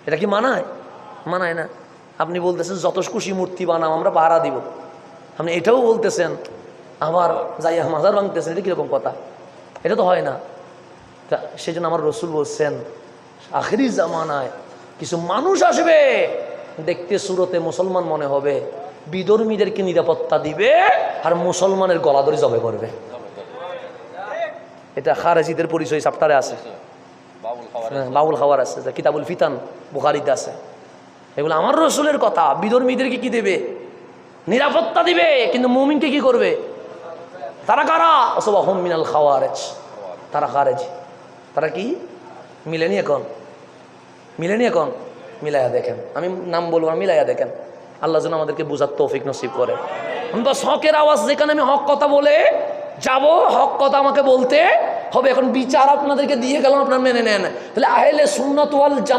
এটা কি মানায়? মানায় না। আপনি বলতেছেন যত খুশি মূর্তি বানাও, আমরা পাহারা দিব। আপনি এটাও বলতেছেন আবার যাইয়া মাজার ভাঙতেছেন, এটা কীরকম কথা? এটা তো হয় না। সেই জন্য আমার রসুল বলছেন আখিরি জামানায় কিছু মানুষ আসবে, দেখতে সুরতে মুসলমান মনে হবে, বিধর্মীদেরকে নিরাপত্তা দিবে আর মুসলমানের গলা ধরে জবে করবে। এটা খারেজিদের পরিচয় চ্যাপ্টারে আছে, বাউল খাওয়ার আছে, কিতাবুল ফিতান বুখারীতে আছে। এগুলো আমার রসুলের কথা। বিধর্মীদেরকে কি দেবে? নিরাপত্তা দিবে, কিন্তু মুমিনকে কি করবে? তারা কারা? ওয়াহুম মিনাল খাওয়ারিজ, তারা খারেজি। তারা কি মিলেনি এখন? মিলেনি এখন? মিলাইয়া দেখেন, আমি নাম বলবো না, মিলাইয়া দেখেন। আল্লাহ যেন আমাদেরকে বুঝার তৌফিক নসিব করে। আমি তো হকের আওয়াজ, যেখানে আমি হক কথা বলে যাব, হক কথা আমাকে বলতে হবে। এখন বিচার আপনাদেরকে দিয়ে গেলাম, আপনারা মেনে নেন। তাহলে আহলে সুন্নাত ওয়াল জামাত